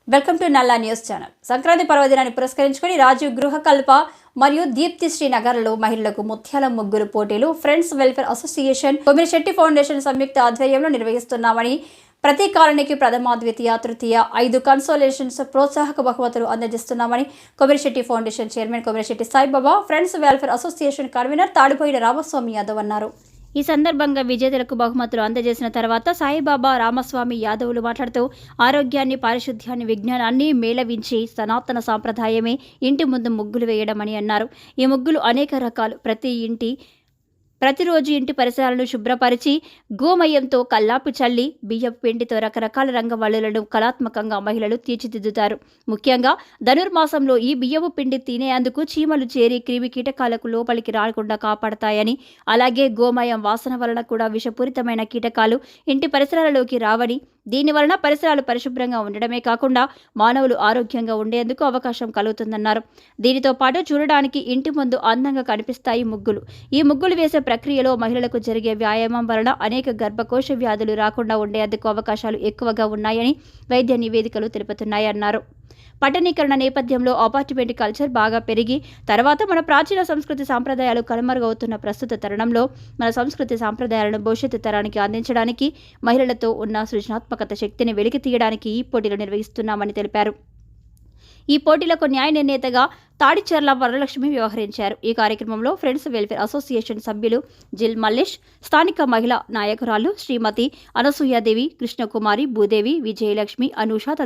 Welcome to నల్లా news channel. Sankranti పర్వదినాన్ని పురస్కరించుకుని రాజీవ్ గృహకల్ప మరియు దీప్తి శ్రీ నగర్లో మహిళలకు ముత్యాల ముగ్గులు పోటీలు friends welfare association Komirisetti foundation సంయుక్త ఆధ్వర్యంలో నిర్వహిస్తున్నామని, ప్రతి కాలనీకి ప్రథమ, ద్వితీయ, తృతీయ 5 కన్సోలేషన్స్ ప్రోత్సాహక బహుమతులు అందజేస్తున్నామని Komirisetti foundation chairman Komirisetti Saibaba, friends welfare association convener Tadipoyina Ramaswamy Yadav అన్నారు. ఈ సందర్భంగా విజేతలకు బహుమతులు అందజేసిన తర్వాత సాయిబాబా, రామస్వామి యాదవులు మాట్లాడుతూ, ఆరోగ్యాన్ని, పారిశుద్ధ్యాన్ని, విజ్ఞానాన్ని మేళవించి సనాతన సాంప్రదాయమే ఇంటి ముందు ముగ్గులు వేయడం అని అన్నారు. ఈ ముగ్గులు అనేక రకాలు. ప్రతిరోజు ఇంటి పరిసరాలను శుభ్రపరిచి గోమయంతో కల్లాపు చల్లి బియ్యపు పిండితో రకరకాల రంగవల్లులను కళాత్మకంగా మహిళలు తీర్చిదిద్దుతారు. ముఖ్యంగా ధనుర్మాసంలో ఈ బియ్యపు పిండి తినేందుకు చీమలు చేరి క్రిమి కీటకాలకు లోపలికి రాకుండా కాపాడతాయని, అలాగే గోమయం వాసన వలన కూడా విషపూరితమైన కీటకాలు ఇంటి పరిసరాలలోకి రావని, దీని వలన పరిసరాలు పరిశుభ్రంగా ఉండడమే కాకుండా మానవులు ఆరోగ్యంగా ఉండేందుకు అవకాశం కలుగుతుందన్నారు. దీనితో పాటు చూడడానికి ఇంటి ముందు అందంగా కనిపిస్తాయి ముగ్గులు. ఈ ముగ్గులు వేసే ప్రక్రియలో మహిళలకు జరిగే వ్యాయామం వలన అనేక గర్భకోశ వ్యాధులు రాకుండా ఉండేందుకు అవకాశాలు ఎక్కువగా ఉన్నాయని వైద్య నివేదికలు తెలుపుతున్నాయన్నారు. పట్టణీకరణ నేపథ్యంలో అపార్ట్మెంట్ కల్చర్ బాగా పెరిగి తర్వాత మన ప్రాచీన సంస్కృతి సాంప్రదాయాలు కనుమరుగవుతున్న ప్రస్తుత తరుణంలో మన సంస్కృతి సాంప్రదాయాలను భవిష్యత్తు తరానికి అందించడానికి మహిళలతో ఉన్న సృజనాత్మకత శక్తిని వెలికి తీయడానికి ఈ పోటీలు నిర్వహిస్తున్నామని తెలిపారు. ఈ పోటీలకు న్యాయ నిర్ణేతగా తాడిచెర్ల వరలక్ష్మి వ్యవహరించారు. ఈ కార్యక్రమంలో ఫ్రెండ్స్ వెల్ఫేర్ అసోసియేషన్ సభ్యులు జిల్ మల్లేష్, స్థానిక మహిళా నాయకురాలు శ్రీమతి అనసూయాదేవి, కృష్ణకుమారి, భూదేవి, విజయలక్ష్మి, అనూష